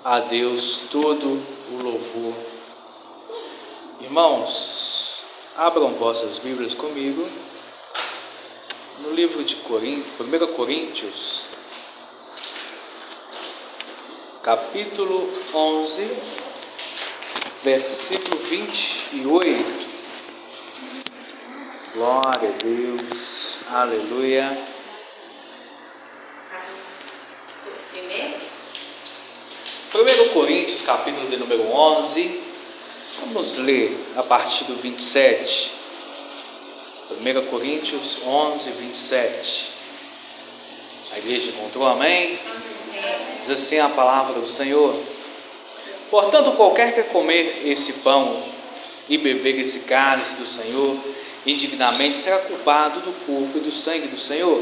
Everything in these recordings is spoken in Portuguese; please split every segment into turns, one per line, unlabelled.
A Deus todo o louvor. Irmãos, abram vossas Bíblias comigo no livro de 1 Coríntios, capítulo 11, versículo 28. Glória a Deus, aleluia. 1 Coríntios, capítulo de número 11, vamos ler a partir do 27. 1 Coríntios 11, 27. A igreja encontrou, amém? Diz assim a palavra do Senhor: portanto, qualquer que comer esse pão e beber esse cálice do Senhor indignamente será culpado do corpo e do sangue do Senhor.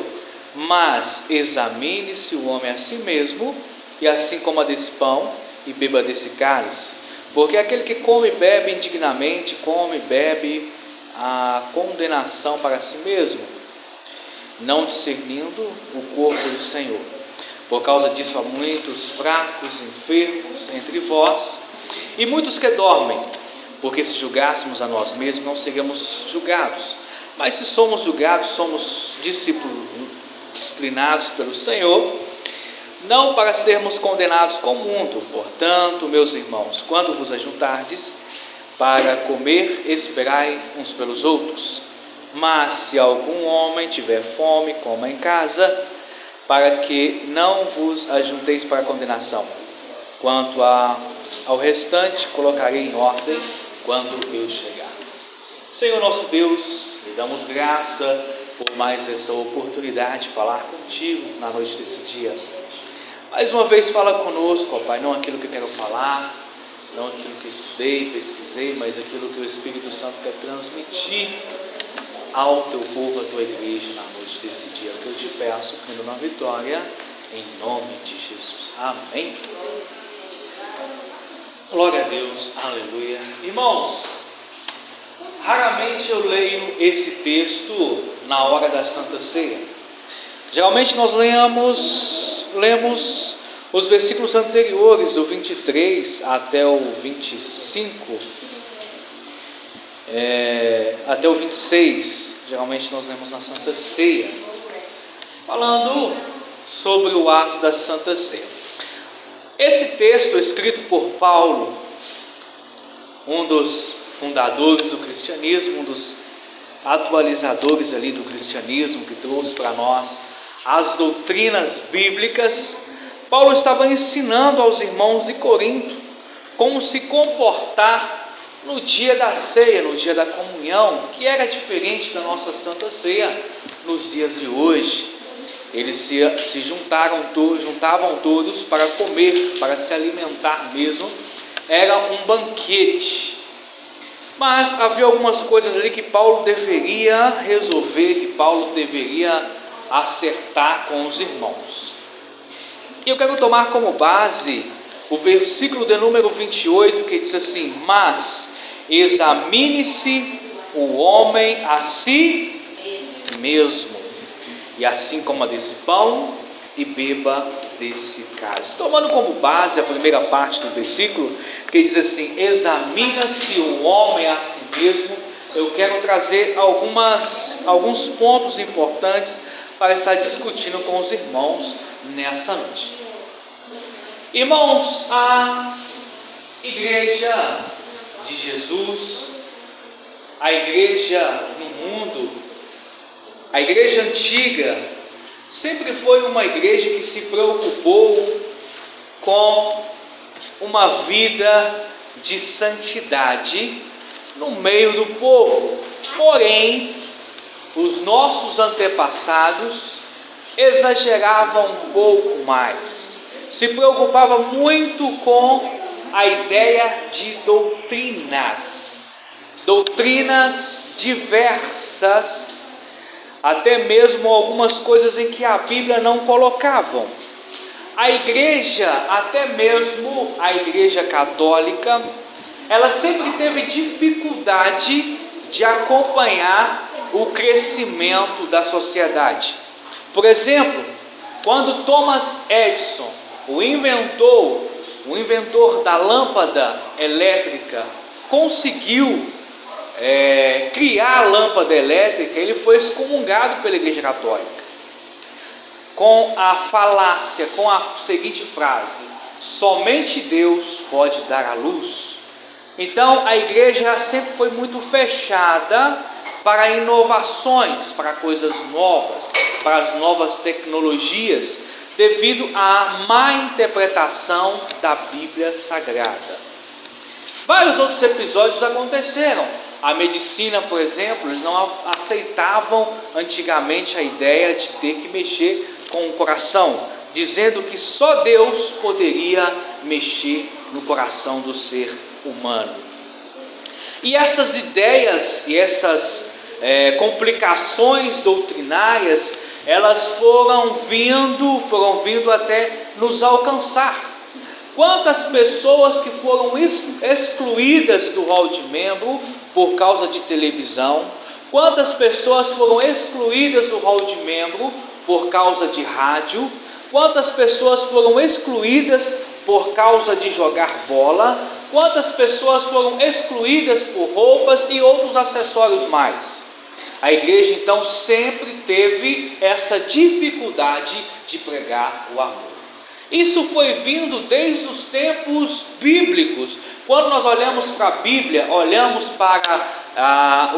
Mas examine-se o homem a si mesmo, e assim coma desse pão e beba desse cálice. Porque aquele que come e bebe indignamente, come e bebe a condenação para si mesmo, não discernindo o corpo do Senhor. Por causa disso há muitos fracos, enfermos entre vós, e muitos que dormem, porque se julgássemos a nós mesmos, não seríamos julgados. Mas se somos julgados, somos disciplinados pelo Senhor, não para sermos condenados com o mundo. Portanto, meus irmãos, quando vos ajuntardes para comer, esperai uns pelos outros. Mas se algum homem tiver fome, coma em casa, para que não vos ajunteis para condenação. Quanto ao restante, colocarei em ordem quando eu chegar. Senhor nosso Deus, lhe damos graça por mais esta oportunidade de falar contigo na noite desse dia. Mais uma vez fala conosco, ó Pai, não aquilo que quero falar, não aquilo que estudei, pesquisei, mas aquilo que o Espírito Santo quer transmitir ao teu povo, à tua igreja na noite desse dia. Que eu te peço, crendo na vitória, em nome de Jesus. Amém. Glória a Deus, aleluia. Irmãos, raramente eu leio esse texto na hora da Santa Ceia. Geralmente nós lemos os versículos anteriores, do 23 até o 25, até o 26, geralmente nós lemos na Santa Ceia, falando sobre o ato da Santa Ceia. Esse texto, escrito por Paulo, um dos fundadores do cristianismo, um dos atualizadores ali do cristianismo, que trouxe para nós as doutrinas bíblicas, Paulo estava ensinando aos irmãos de Corinto como se comportar no dia da ceia, no dia da comunhão, que era diferente da nossa Santa Ceia nos dias de hoje. Eles se juntavam todos para comer, para se alimentar mesmo. Era um banquete. Mas havia algumas coisas ali que Paulo deveria resolver, que Paulo deveria acertar com os irmãos. E eu quero tomar como base o versículo de número 28, que diz assim: mas examine-se o homem a si mesmo, e assim coma desse pão e beba desse cálice. Tomando como base a primeira parte do versículo, que diz assim: examina-se o homem a si mesmo, eu quero trazer alguns pontos importantes para estar discutindo com os irmãos nessa noite. Irmãos, a igreja de Jesus, a igreja no mundo, a igreja antiga, sempre foi uma igreja que se preocupou com uma vida de santidade no meio do povo. Porém, os nossos antepassados exageravam um pouco mais, se preocupavam muito com a ideia de doutrinas diversas, até mesmo algumas coisas em que a Bíblia não colocavam. A igreja, até mesmo a igreja católica, ela sempre teve dificuldade de acompanhar o crescimento da sociedade. Por exemplo, quando Thomas Edison, o inventor o inventor da lâmpada elétrica, conseguiu criar a lâmpada elétrica, ele foi excomungado pela Igreja Católica, com a falácia, com a seguinte frase: somente Deus pode dar a luz. Então a igreja sempre foi muito fechada para inovações, para coisas novas, para as novas tecnologias, devido à má interpretação da Bíblia Sagrada. Vários outros episódios aconteceram. A medicina, por exemplo, eles não aceitavam antigamente a ideia de ter que mexer com o coração, dizendo que só Deus poderia mexer no coração do ser humano. E essas ideias e essas complicações doutrinárias, elas foram vindo até nos alcançar. Quantas pessoas que foram excluídas do hall de membro por causa de televisão? Quantas pessoas foram excluídas do hall de membro por causa de rádio? Quantas pessoas foram excluídas por causa de jogar bola? Quantas pessoas foram excluídas por roupas e outros acessórios mais? A igreja então sempre teve essa dificuldade de pregar o amor. Isso foi vindo desde os tempos bíblicos. Quando nós olhamos para a Bíblia, olhamos para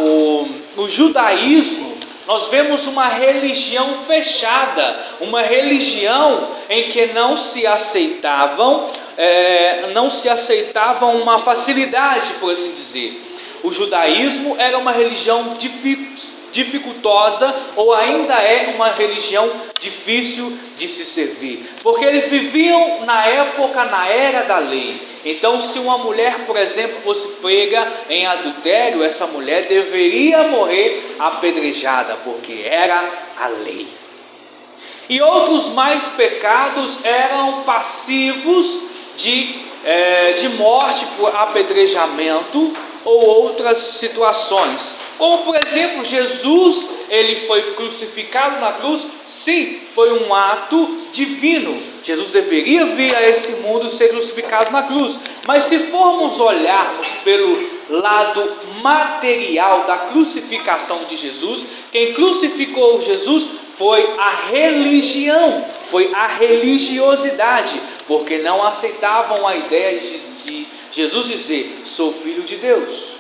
o judaísmo, nós vemos uma religião fechada, uma religião em que não se aceitavam uma facilidade, por assim dizer. O judaísmo era uma religião dificultosa, ou ainda é uma religião difícil de se servir, porque eles viviam na era da lei. Então, se uma mulher, por exemplo, fosse pega em adultério, essa mulher deveria morrer apedrejada, porque era a lei. E outros mais pecados eram passivos de morte por apedrejamento ou outras situações. Como, por exemplo, Jesus, ele foi crucificado na cruz. Sim, foi um ato divino. Jesus deveria vir a esse mundo e ser crucificado na cruz. Mas se formos olharmos pelo lado material da crucificação de Jesus, quem crucificou Jesus foi a religião, foi a religiosidade, porque não aceitavam a ideia de Jesus dizer: sou filho de Deus.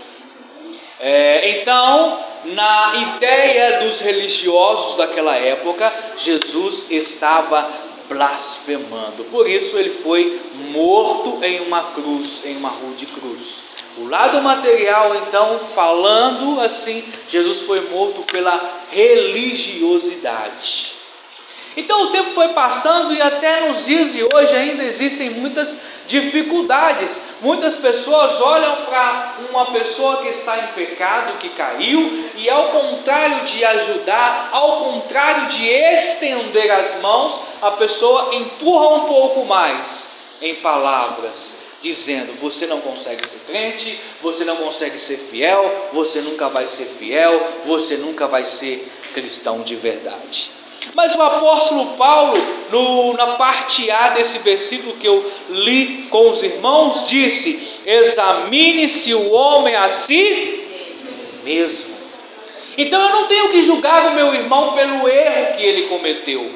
Então, na ideia dos religiosos daquela época, Jesus estava blasfemando. Por isso ele foi morto em uma cruz, em uma rude cruz. O lado material, então, falando assim, Jesus foi morto pela religiosidade. Então o tempo foi passando e até nos dias de hoje ainda existem muitas dificuldades. Muitas pessoas olham para uma pessoa que está em pecado, que caiu, e ao contrário de ajudar, ao contrário de estender as mãos, a pessoa empurra um pouco mais em palavras, dizendo: você não consegue ser crente, você não consegue ser fiel, você nunca vai ser fiel, você nunca vai ser cristão de verdade. Mas o apóstolo Paulo, na parte A desse versículo que eu li com os irmãos, disse: examine-se o homem a si mesmo. Então eu não tenho que julgar o meu irmão pelo erro que ele cometeu.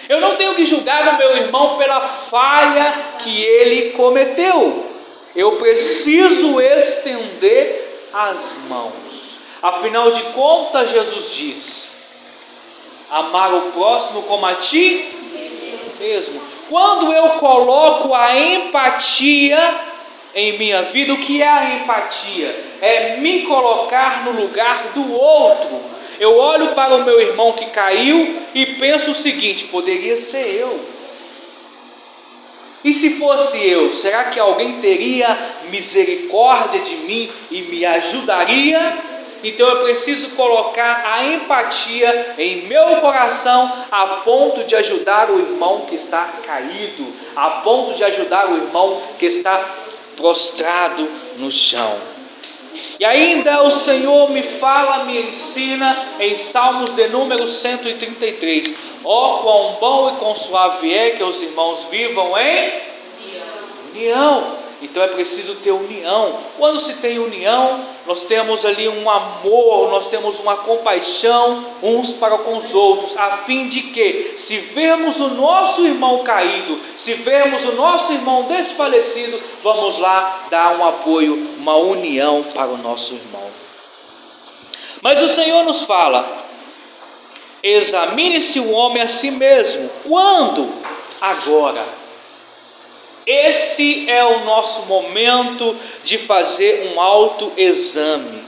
Eu não tenho que julgar o meu irmão pela falha que ele cometeu. Eu preciso estender as mãos. Afinal de contas, Jesus disse: amar o próximo como a ti mesmo. Quando eu coloco a empatia em minha vida, o que é a empatia? É me colocar no lugar do outro. Eu olho para o meu irmão que caiu e penso o seguinte: poderia ser eu. E se fosse eu, será que alguém teria misericórdia de mim e me ajudaria? Então eu preciso colocar a empatia em meu coração a ponto de ajudar o irmão que está caído, a ponto de ajudar o irmão que está prostrado no chão. E ainda o Senhor me fala, me ensina em Salmos de número 133: ó, quão bom e quão suave é que os irmãos vivam em união. Então é preciso ter união. Quando se tem união, nós temos ali um amor, nós temos uma compaixão uns para com os outros, a fim de que, se vermos o nosso irmão caído, se vermos o nosso irmão desfalecido, vamos lá dar um apoio, uma união para o nosso irmão. Mas o Senhor nos fala: examine-se o homem a si mesmo. Quando? Agora. Esse é o nosso momento de fazer um autoexame.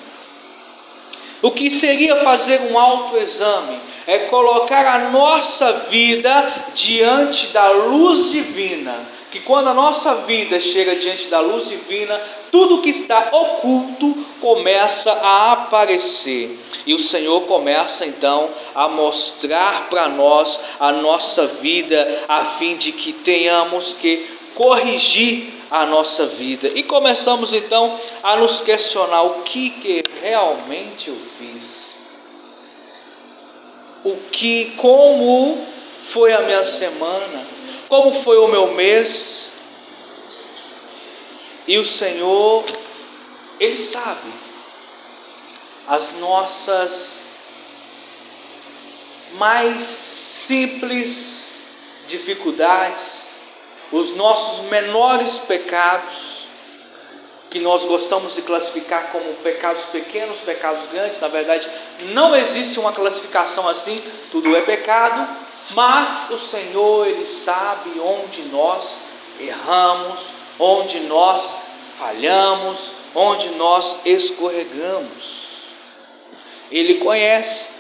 O que seria fazer um autoexame? É colocar a nossa vida diante da luz divina. Que quando a nossa vida chega diante da luz divina, tudo que está oculto começa a aparecer. E o Senhor começa então a mostrar para nós a nossa vida, a fim de que tenhamos que corrigir a nossa vida. E começamos então a nos questionar: o que realmente eu fiz? Como foi a minha semana? Como foi o meu mês? E o Senhor, Ele sabe as nossas mais simples dificuldades, os nossos menores pecados, que nós gostamos de classificar como pecados pequenos, pecados grandes. Na verdade, não existe uma classificação assim, tudo é pecado, mas o Senhor, Ele sabe onde nós erramos, onde nós falhamos, onde nós escorregamos. Ele conhece.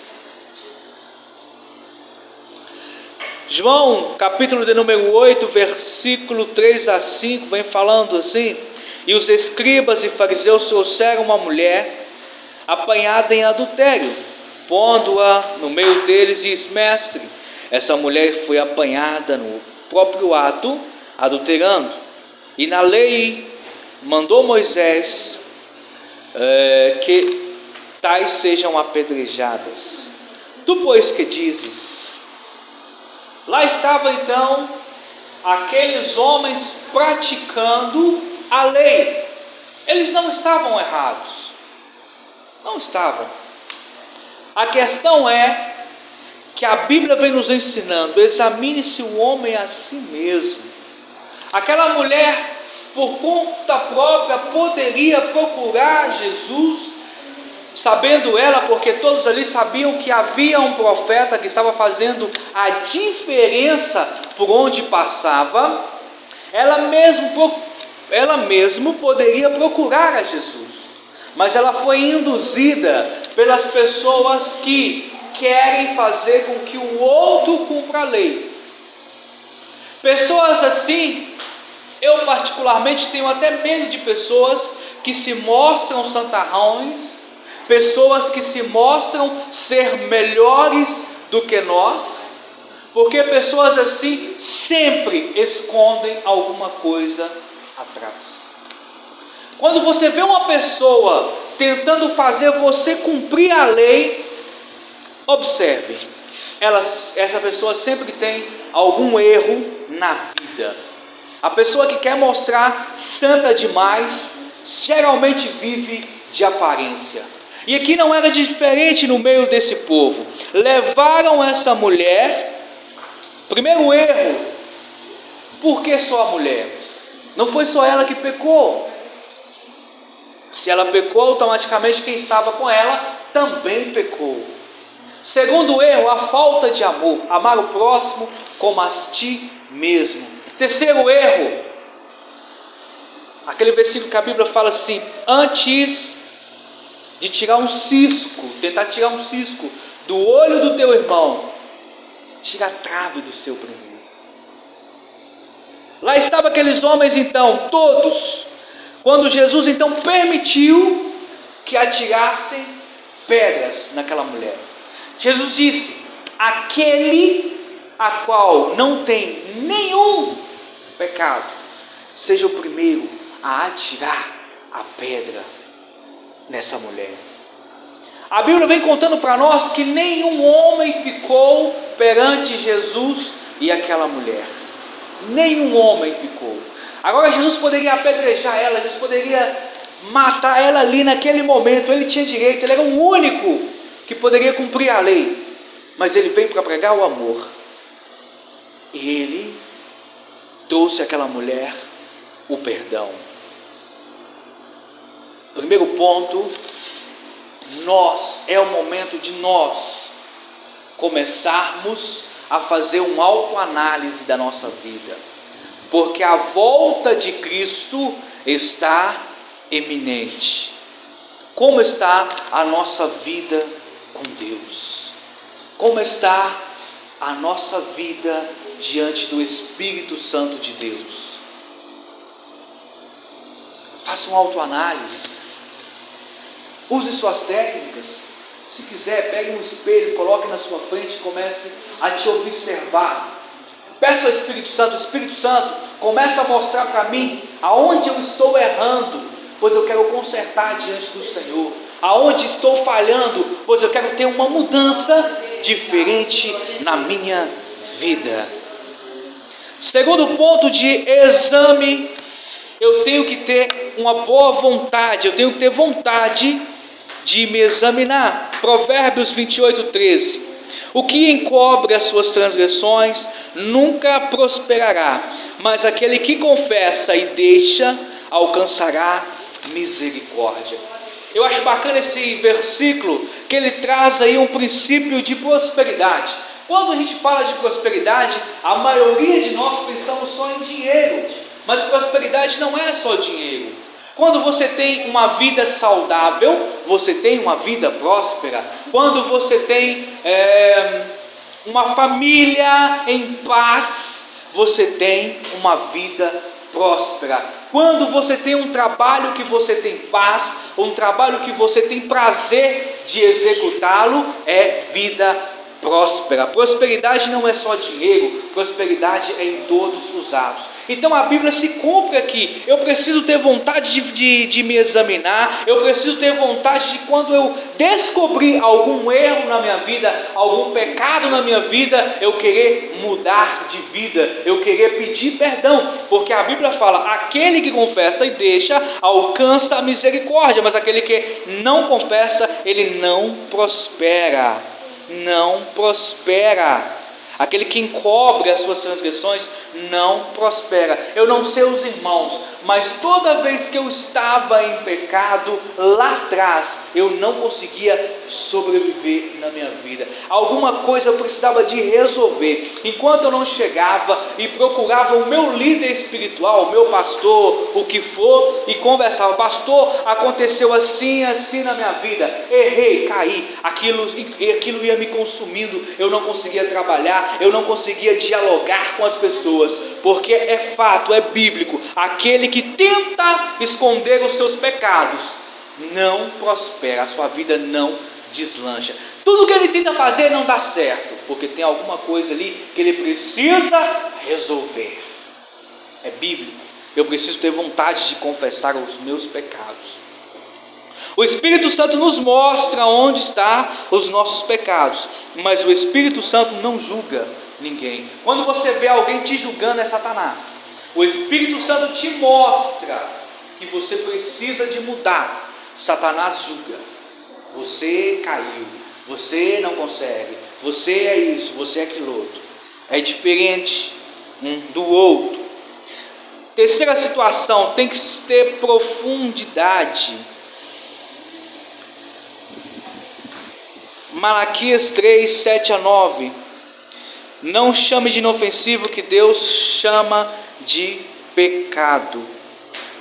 João, capítulo de número 8, versículo 3 a 5, vem falando assim: e os escribas e fariseus trouxeram uma mulher apanhada em adultério, pondo-a no meio deles, e diz: mestre, essa mulher foi apanhada no próprio ato, adulterando, e na lei mandou Moisés que tais sejam apedrejadas. Tu, pois, que dizes? Lá estavam então aqueles homens praticando a lei. Eles não estavam errados, não estavam. A questão é que a Bíblia vem nos ensinando: examine-se o homem a si mesmo. Aquela mulher, por conta própria, poderia procurar Jesus, sabendo ela, porque todos ali sabiam que havia um profeta que estava fazendo a diferença por onde passava. Ela mesmo poderia procurar a Jesus, mas ela foi induzida pelas pessoas que querem fazer com que o outro cumpra a lei. Pessoas assim, eu particularmente tenho até medo de pessoas que se mostram santarrões, pessoas que se mostram ser melhores do que nós, porque pessoas assim sempre escondem alguma coisa atrás. Quando você vê uma pessoa tentando fazer você cumprir a lei, observe, essa pessoa sempre tem algum erro na vida. A pessoa que quer mostrar santa demais, geralmente vive de aparência. E aqui não era diferente no meio desse povo. Levaram essa mulher. Primeiro erro: por que só a mulher? Não foi só ela que pecou. Se ela pecou, automaticamente quem estava com ela também pecou. Segundo erro, a falta de amor. Amar o próximo como a ti mesmo. Terceiro erro, aquele versículo que a Bíblia fala assim: antes de tirar um cisco, tentar tirar um cisco do olho do teu irmão, tira a trave do seu primeiro. Lá estavam aqueles homens então, todos, quando Jesus então permitiu que atirassem pedras naquela mulher. Jesus disse: aquele a qual não tem nenhum pecado, seja o primeiro a atirar a pedra nessa mulher. A Bíblia vem contando para nós que nenhum homem ficou perante Jesus e aquela mulher. Nenhum homem ficou. Agora Jesus poderia apedrejar ela, Jesus poderia matar ela ali naquele momento. Ele tinha direito, ele era o único que poderia cumprir a lei. Mas ele veio para pregar o amor. E ele trouxe àquela mulher o perdão. Primeiro ponto, é o momento de nós começarmos a fazer uma autoanálise da nossa vida, porque a volta de Cristo está iminente. Como está a nossa vida com Deus? Como está a nossa vida diante do Espírito Santo de Deus? Faça uma autoanálise. Use suas técnicas. Se quiser, pegue um espelho, coloque na sua frente e comece a te observar. Peça ao Espírito Santo, comece a mostrar para mim aonde eu estou errando, pois eu quero consertar diante do Senhor. Aonde estou falhando, pois eu quero ter uma mudança diferente na minha vida. Segundo ponto de exame, eu tenho que ter uma boa vontade, eu tenho que ter vontade de me examinar. Provérbios 28:13. O que encobre as suas transgressões nunca prosperará, mas aquele que confessa e deixa alcançará misericórdia. Eu acho bacana esse versículo, que ele traz aí um princípio de prosperidade. Quando a gente fala de prosperidade, a maioria de nós pensamos só em dinheiro, mas prosperidade não é só dinheiro. Quando você tem uma vida saudável, você tem uma vida próspera. Quando você tem uma família em paz, você tem uma vida próspera. Quando você tem um trabalho que você tem paz, um trabalho que você tem prazer de executá-lo, é vida próspera. Prosperidade não é só dinheiro, prosperidade é em todos os atos. Então a Bíblia se cumpre aqui. Eu preciso ter vontade de me examinar. Eu preciso ter vontade de, quando eu descobrir algum erro na minha vida, algum pecado na minha vida, eu querer mudar de vida, eu querer pedir perdão, porque a Bíblia fala: aquele que confessa e deixa alcança a misericórdia, mas aquele que não confessa, ele não prospera. Não prospera. Aquele que encobre as suas transgressões não prospera. Eu não sei os irmãos, mas toda vez que eu estava em pecado lá atrás, eu não conseguia sobreviver na minha vida. Alguma coisa eu precisava de resolver. Enquanto eu não chegava e procurava o meu líder espiritual, o meu pastor, o que for, e conversava: pastor, aconteceu assim, assim na minha vida, errei, caí, aquilo ia me consumindo, eu não conseguia trabalhar, eu não conseguia dialogar com as pessoas, porque é fato, é bíblico: aquele que tenta esconder os seus pecados não prospera, a sua vida não deslancha. Tudo que ele tenta fazer não dá certo, porque tem alguma coisa ali que ele precisa resolver. É bíblico. Eu preciso ter vontade de confessar os meus pecados. O Espírito Santo nos mostra onde estão os nossos pecados, mas o Espírito Santo não julga ninguém. Quando você vê alguém te julgando, é Satanás. O Espírito Santo te mostra que você precisa de mudar. Satanás julga: você caiu, você não consegue, você é isso, você é aquilo outro. É diferente um do outro. Terceira situação, tem que ter profundidade. Malaquias 3, 7-9. Não chame de inofensivo que Deus chama de pecado.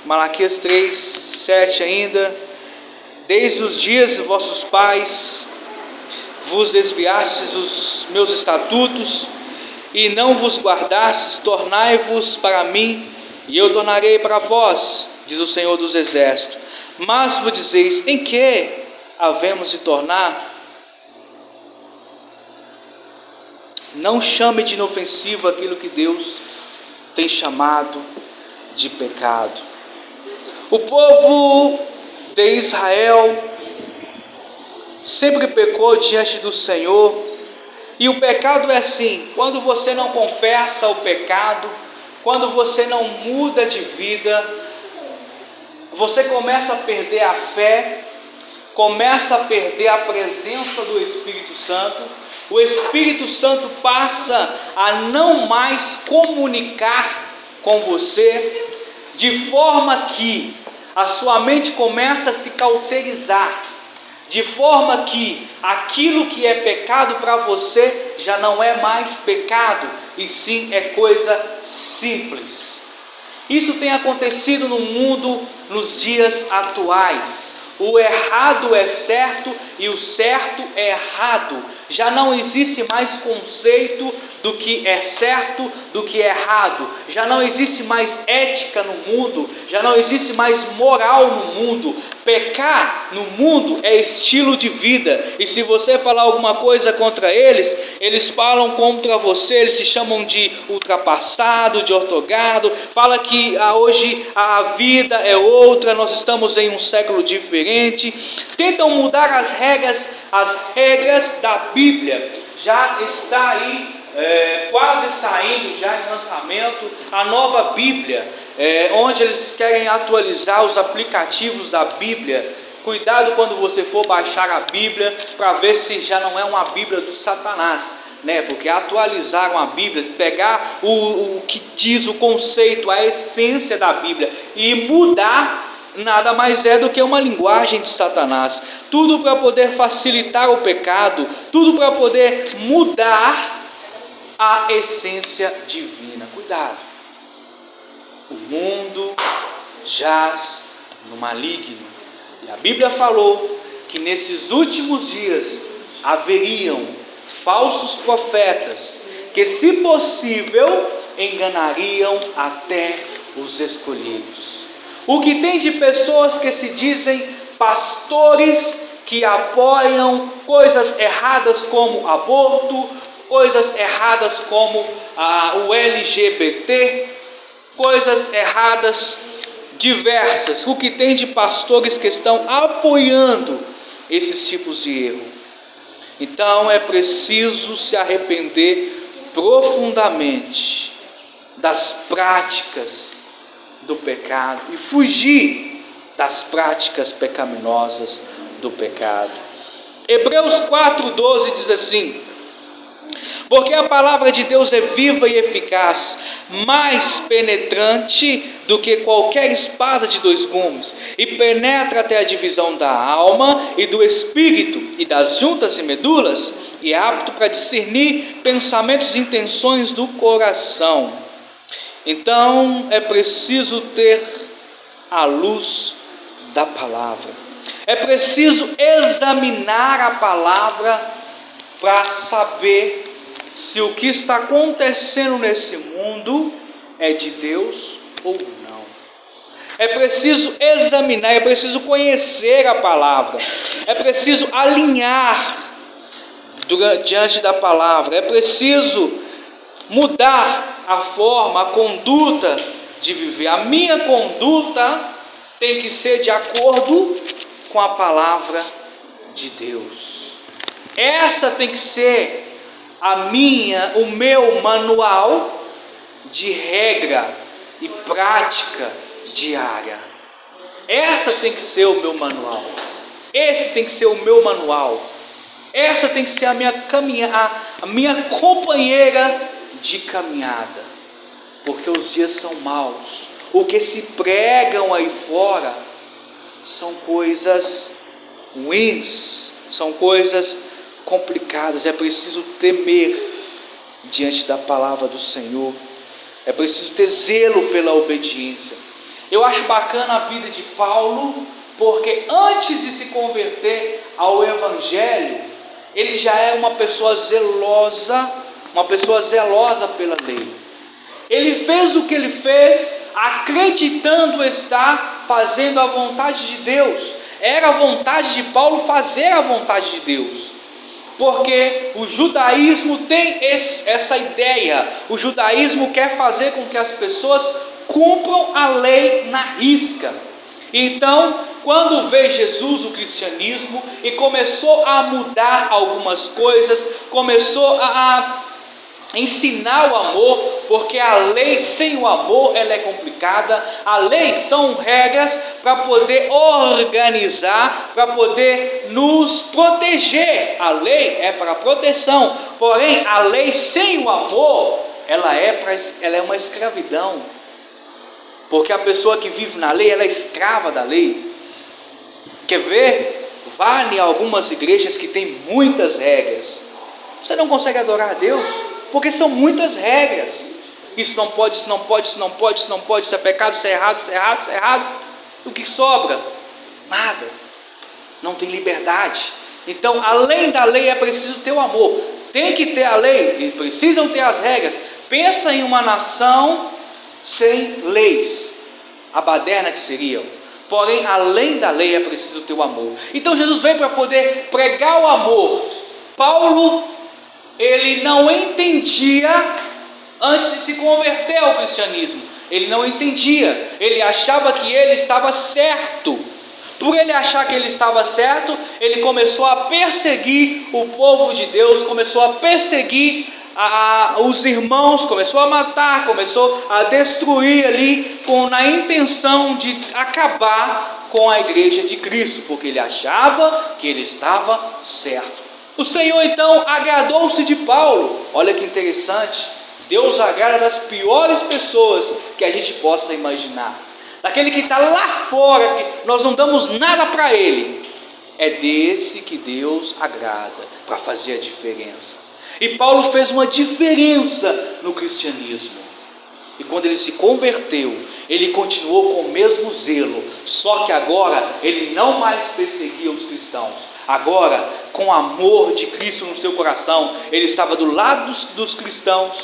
Malaquias 3, 7 ainda. Desde os dias de vossos pais vos desviastes dos meus estatutos e não vos guardastes, tornai-vos para mim e eu tornarei para vós, diz o Senhor dos Exércitos. Mas vos dizeis: em que havemos de tornar? Não chame de inofensivo aquilo que Deus tem chamado de pecado. O povo de Israel sempre pecou diante do Senhor, e o pecado é assim: quando você não confessa o pecado, quando você não muda de vida, você começa a perder a fé, começa a perder a presença do Espírito Santo. O Espírito Santo passa a não mais comunicar com você, de forma que a sua mente começa a se cauterizar, de forma que aquilo que é pecado para você já não é mais pecado, e sim é coisa simples. Isso tem acontecido no mundo nos dias atuais. O errado é certo e o certo é errado. Já não existe mais conceito do que é certo, do que é errado. Já não existe mais ética no mundo, já não existe mais moral no mundo. Pecar no mundo é estilo de vida. E se você falar alguma coisa contra eles, eles falam contra você, eles se chamam de ultrapassado, de ortogado. Fala que hoje a vida é outra, nós estamos em um século diferente. Tentam mudar as regras da Bíblia. Já está aí quase saindo já em lançamento a nova Bíblia, onde eles querem atualizar os aplicativos da Bíblia. Cuidado quando você for baixar a Bíblia, para ver se já não é uma Bíblia do Satanás, né? Porque atualizaram a Bíblia, pegar o que diz o conceito, a essência da Bíblia e mudar, nada mais é do que uma linguagem de Satanás. Tudo para poder facilitar o pecado, tudo para poder mudar a essência divina. Cuidado, o mundo jaz no maligno, e a Bíblia falou que nesses últimos dias haveriam falsos profetas que, se possível, enganariam até os escolhidos. O que tem de pessoas que se dizem pastores, que apoiam coisas erradas como aborto, coisas erradas como o LGBT, coisas erradas diversas. O que tem de pastores que estão apoiando esses tipos de erro. Então é preciso se arrepender profundamente das práticas do pecado e fugir das práticas pecaminosas do pecado. Hebreus 4:12 diz assim: porque a palavra de Deus é viva e eficaz, mais penetrante do que qualquer espada de dois gumes, e penetra até a divisão da alma e do espírito, e das juntas e medulas, e é apto para discernir pensamentos e intenções do coração. Então é preciso ter a luz da palavra, é preciso examinar a palavra para saber se o que está acontecendo nesse mundo é de Deus ou não. É preciso examinar, é preciso conhecer a palavra, é preciso alinhar diante da palavra, é preciso mudar a forma, a conduta de viver. A minha conduta tem que ser de acordo com a palavra de Deus. Essa tem que ser o meu manual de regra e prática diária. Essa tem que ser o meu manual. Esse tem que ser o meu manual. Essa tem que ser a minha companheira de caminhada. Porque os dias são maus. O que se pregam aí fora são coisas ruins, são coisas complicadas. É preciso temer diante da palavra do Senhor, é preciso ter zelo pela obediência. Eu acho bacana a vida de Paulo, porque antes de se converter ao Evangelho, ele já é uma pessoa zelosa pela lei. Ele fez o que ele fez, acreditando estar fazendo a vontade de Deus. Era a vontade de Paulo fazer a vontade de Deus, porque o judaísmo tem essa ideia. O judaísmo quer fazer com que as pessoas cumpram a lei na risca. Então, quando veio Jesus, o cristianismo, e começou a mudar algumas coisas, começou a ensinar o amor, porque a lei sem o amor ela é complicada. A lei são regras para poder organizar, para poder nos proteger. A lei é para proteção, porém a lei sem o amor ela é uma escravidão, porque a pessoa que vive na lei ela é escrava da lei. Quer ver? Vá em algumas igrejas que tem muitas regras, você não consegue adorar a Deus, porque são muitas regras. Isso não pode, isso não pode, isso não pode, isso não pode, isso é pecado, isso é errado, isso é errado, isso é errado. O que sobra? Nada. Não tem liberdade. Então, além da lei, é preciso ter o amor. Tem que ter a lei, e precisam ter as regras. Pensa em uma nação sem leis, a baderna que seriam. Porém, além da lei, é preciso ter o amor. Então, Jesus veio para poder pregar o amor. Paulo, ele não entendia, antes de se converter ao cristianismo, ele não entendia, ele achava que ele estava certo. Por ele achar que ele estava certo, ele começou a perseguir o povo de Deus, começou a perseguir os irmãos, começou a matar, começou a destruir ali, na intenção de acabar com a igreja de Cristo, porque ele achava que ele estava certo. O Senhor então agradou-se de Paulo. Olha que interessante, Deus agrada das piores pessoas que a gente possa imaginar, daquele que está lá fora, que nós não damos nada para ele. É desse que Deus agrada, para fazer a diferença. E Paulo fez uma diferença no cristianismo, e quando ele se converteu, ele continuou com o mesmo zelo, só que agora ele não mais perseguia os cristãos. Agora, com o amor de Cristo no seu coração, ele estava do lado dos cristãos,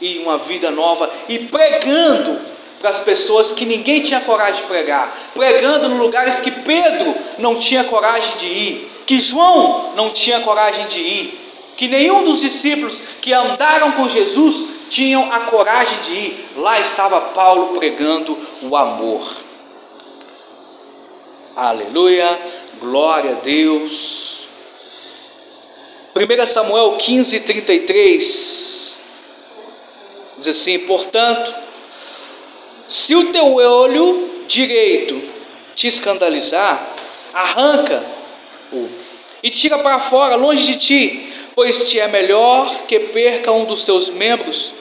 e uma vida nova, e pregando para as pessoas que ninguém tinha coragem de pregar, pregando em lugares que Pedro não tinha coragem de ir, que João não tinha coragem de ir, que nenhum dos discípulos que andaram com Jesus tinham a coragem de ir. Lá estava Paulo pregando o amor. Aleluia, glória a Deus. 1 Samuel 15:33 diz assim: portanto, se o teu olho direito te escandalizar, arranca-o e tira para fora, longe de ti, pois te é melhor que perca um dos teus membros,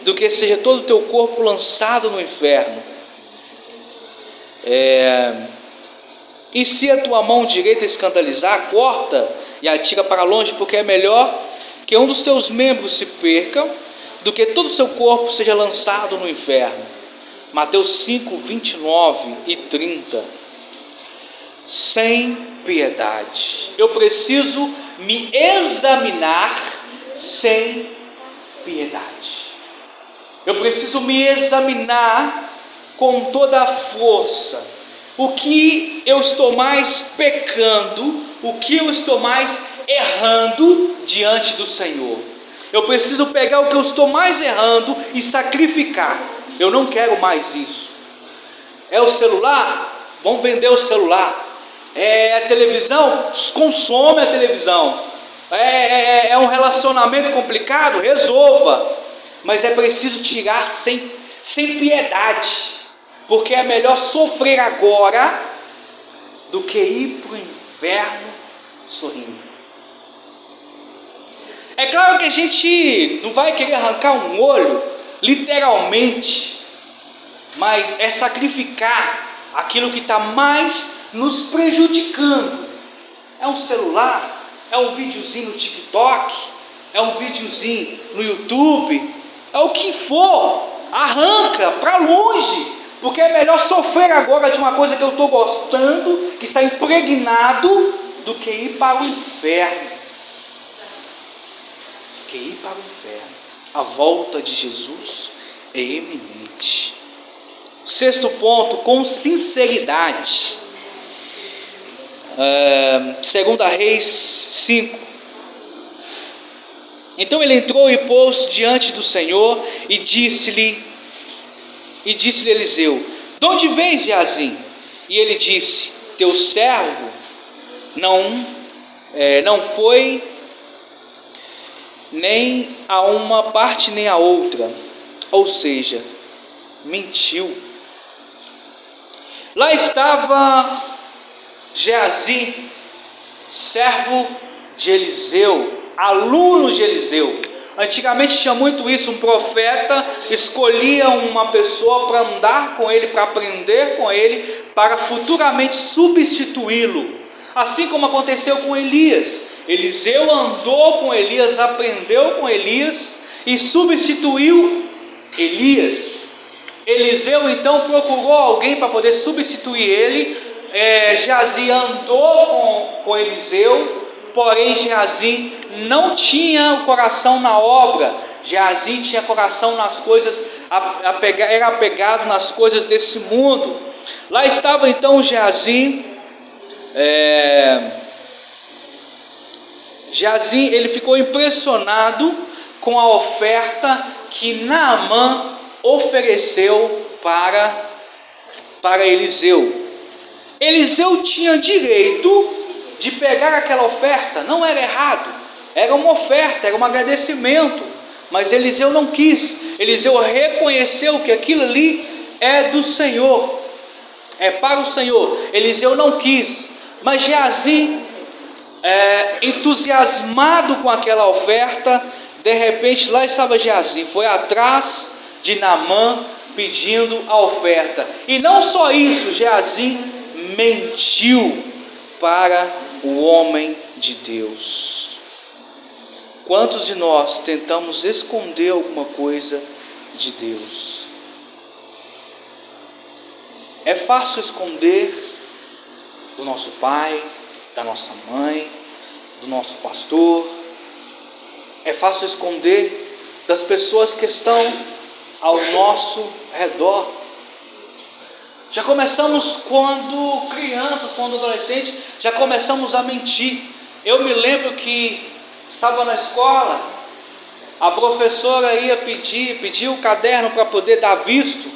do que seja todo o teu corpo lançado no inferno. E se a tua mão direita escandalizar, corta e atira para longe, porque é melhor que um dos teus membros se perca, do que todo o seu corpo seja lançado no inferno. Mateus 5:29 e 30. Sem piedade. Eu preciso me examinar sem piedade. Eu preciso me examinar com toda a força. O que eu estou mais pecando, o que eu estou mais errando diante do Senhor. Eu preciso pegar o que eu estou mais errando e sacrificar. Eu não quero mais isso. É o celular? Vamos vender o celular. É a televisão? Consome a televisão. É um relacionamento complicado? Resolva. Mas é preciso tirar sem piedade, porque é melhor sofrer agora do que ir para o inferno sorrindo. É claro que a gente não vai querer arrancar um olho, literalmente, mas é sacrificar aquilo que está mais nos prejudicando. É um celular, é um videozinho no TikTok, é um videozinho no YouTube, é o que for, arranca para longe, porque é melhor sofrer agora de uma coisa que eu estou gostando, que está impregnado, do que ir para o inferno. Do que ir para o inferno. A volta de Jesus é iminente. Sexto ponto, com sinceridade. 2 Reis 5. Então ele entrou e pôs diante do Senhor e disse-lhe Eliseu: de onde vens, Geazim? E ele disse: teu servo não nem a uma parte nem a outra. Ou seja, mentiu. Lá estava Geazi, servo de Eliseu, aluno de Eliseu. Antigamente tinha muito isso, um profeta escolhia uma pessoa para andar com ele, para aprender com ele, para futuramente substituí-lo. Assim como aconteceu com Elias. Eliseu andou com Elias, aprendeu com Elias e substituiu Elias. Eliseu então procurou alguém para poder substituir ele. Geazi andou com Eliseu, porém Geazi não tinha o coração na obra. Geazi tinha coração nas coisas, era apegado nas coisas desse mundo. Lá estava então Geazi. Geazi, ele ficou impressionado com a oferta que Naamã ofereceu para Eliseu. Eliseu tinha direito de pegar aquela oferta, não era errado, era uma oferta, era um agradecimento, mas Eliseu não quis. Eliseu reconheceu que aquilo ali é do Senhor, é para o Senhor. Eliseu não quis, mas Geazi, entusiasmado com aquela oferta, de repente lá estava Geazi, foi atrás de Naamã pedindo a oferta. E não só isso, Geazi mentiu para o homem de Deus. Quantos de nós tentamos esconder alguma coisa de Deus? É fácil esconder do nosso pai, da nossa mãe, do nosso pastor. É fácil esconder das pessoas que estão ao nosso redor. Já começamos quando crianças, quando adolescentes, já começamos a mentir. Eu me lembro que estava na escola, a professora ia pedir o caderno para poder dar visto.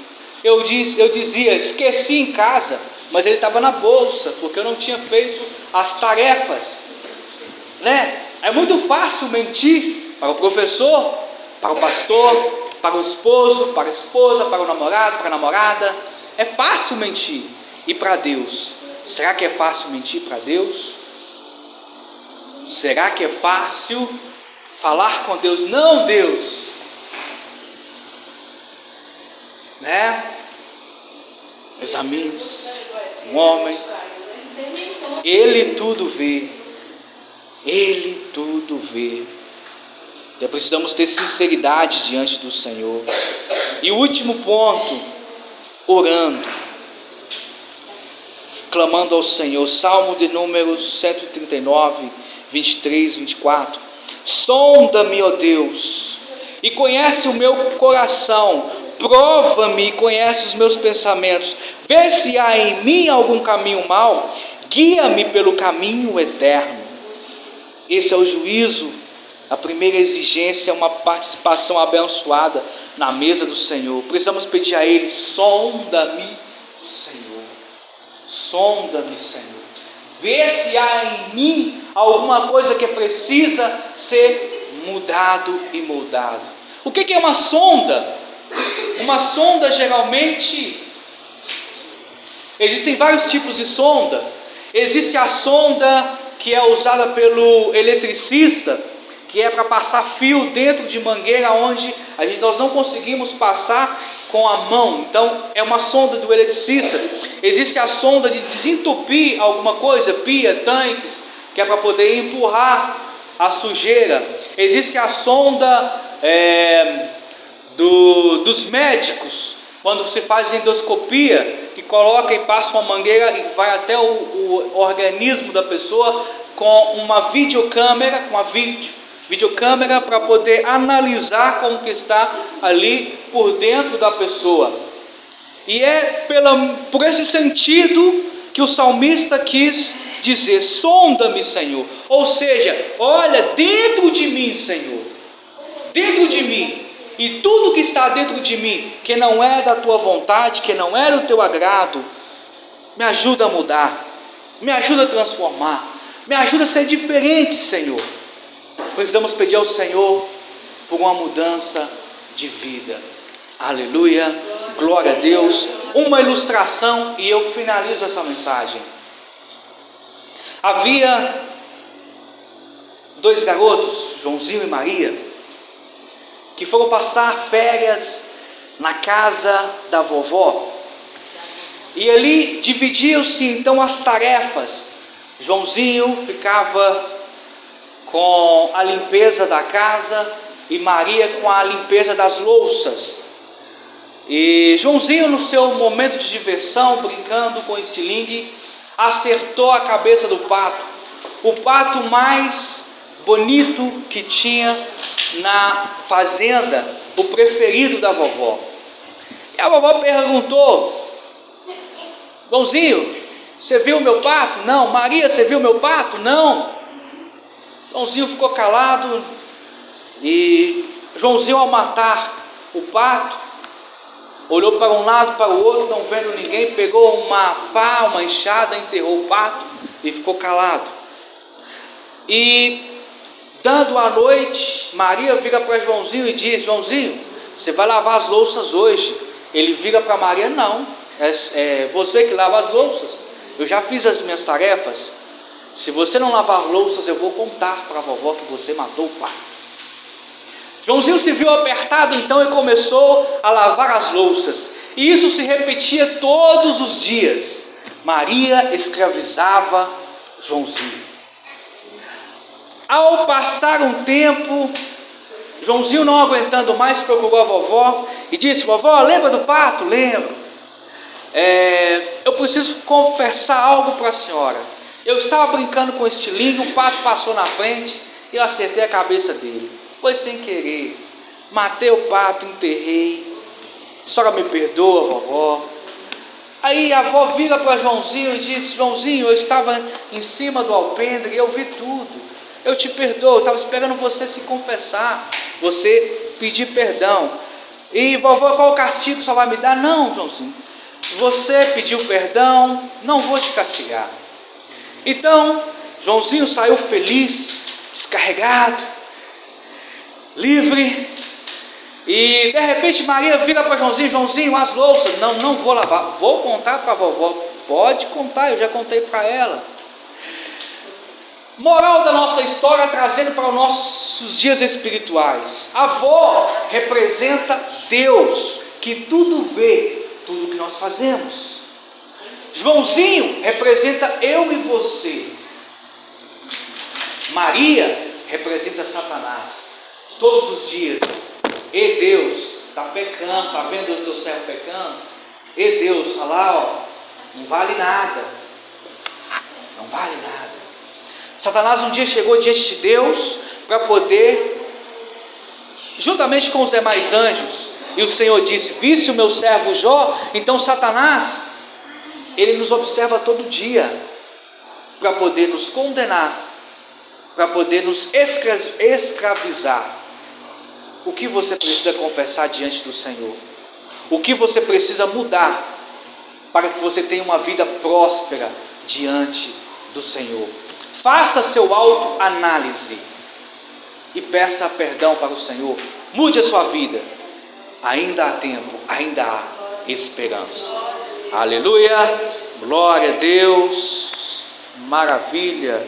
Eu dizia, esqueci em casa, mas ele estava na bolsa, porque eu não tinha feito as tarefas, né? É muito fácil mentir para o professor, para o pastor, para o esposo, para a esposa, para o namorado, para a namorada. É fácil mentir. E para Deus? Será que é fácil mentir para Deus? Será que é fácil falar com Deus? Não, Deus, né? Examine-se, um homem, ele tudo vê, ele tudo vê. Então precisamos ter sinceridade diante do Senhor. E o último ponto, orando, clamando ao Senhor. Salmo de número 139, 23, 24. Sonda-me, ó Deus, e conhece o meu coração, prova-me e conhece os meus pensamentos, vê se há em mim algum caminho mau, guia-me pelo caminho eterno. Esse é o juízo. A primeira exigência é uma participação abençoada na mesa do Senhor. Precisamos pedir a Ele: sonda-me, Senhor, sonda-me, Senhor, vê se há em mim alguma coisa que precisa ser mudado e moldado. O que é uma sonda? Uma sonda, geralmente, existem vários tipos de sonda. Existe a sonda que é usada pelo eletricista, que é para passar fio dentro de mangueira, onde nós não conseguimos passar com a mão. Então é uma sonda do eletricista. Existe a sonda de desentupir alguma coisa, pia, tanques, que é para poder empurrar a sujeira. Existe a sonda dos médicos, quando se faz endoscopia, que coloca e passa uma mangueira e vai até o organismo da pessoa com uma videocâmera, videocâmera para poder analisar como que está ali por dentro da pessoa. E é por esse sentido que o salmista quis dizer: sonda-me, Senhor. Ou seja, olha dentro de mim, Senhor, dentro de mim, e tudo que está dentro de mim, que não é da tua vontade, que não é do teu agrado, me ajuda a mudar, me ajuda a transformar, me ajuda a ser diferente, Senhor. precisamos pedir ao Senhor por uma mudança de vida. Aleluia, glória a Deus. Uma ilustração e eu finalizo essa mensagem. Havia 2 garotos, Joãozinho e Maria, que foram passar férias na casa da vovó. E ali dividiam-se então as tarefas. Joãozinho ficava com a limpeza da casa e Maria com a limpeza das louças. E Joãozinho, no seu momento de diversão, brincando com estilingue, acertou a cabeça do pato, o pato mais bonito que tinha na fazenda, o preferido da vovó. E a vovó perguntou: Joãozinho, você viu meu pato? Não. Maria, você viu meu pato? Não. Joãozinho ficou calado e Joãozinho, ao matar o pato, olhou para um lado, para o outro, não vendo ninguém, pegou uma pá, uma enxada, enterrou o pato e ficou calado. E dando a noite, Maria vira para Joãozinho e diz: Joãozinho, você vai lavar as louças hoje. Ele vira para Maria: não, é você que lava as louças, eu já fiz as minhas tarefas. Se você não lavar louças, eu vou contar para a vovó que você matou o pato. Joãozinho se viu apertado então e começou a lavar as louças, e isso se repetia todos os dias. Maria escravizava Joãozinho. Ao passar um tempo, Joãozinho, não aguentando mais, procurou a vovó e disse: vovó, lembra do pato? Lembro. Eu preciso confessar algo para a senhora. Eu estava brincando com estilingue, um pato passou na frente e eu acertei a cabeça dele. Foi sem querer, matei o pato, enterrei. A senhora me perdoa, vovó. Aí a avó vira para Joãozinho e diz: Joãozinho, eu estava em cima do alpendre e eu vi tudo. Eu te perdoo, eu estava esperando você se confessar, você pedir perdão. E vovó, qual o castigo que só vai me dar? Não, Joãozinho, você pediu perdão, não vou te castigar. Então Joãozinho saiu feliz, descarregado, livre. E de repente Maria vira para Joãozinho: Joãozinho, as louças. Não vou lavar, vou contar para a vovó. Pode contar, eu já contei para ela. Moral da nossa história, trazendo para os nossos dias espirituais: a avó representa Deus, que tudo vê, tudo que nós fazemos. Joãozinho representa eu e você. Maria representa Satanás. Todos os dias: e Deus, está pecando, está vendo o teu servo pecando? E Deus, olha lá, ó, não vale nada, não vale nada. Satanás um dia chegou diante de Deus para poder, juntamente com os demais anjos, e o Senhor disse: viste o meu servo Jó? Então Satanás, ele nos observa todo dia, para poder nos condenar, para poder nos escravizar. O que você precisa confessar diante do Senhor? O que você precisa mudar para que você tenha uma vida próspera diante do Senhor? Faça seu autoanálise e peça perdão para o Senhor. Mude a sua vida. Ainda há tempo, ainda há esperança. Aleluia, glória a Deus, maravilha.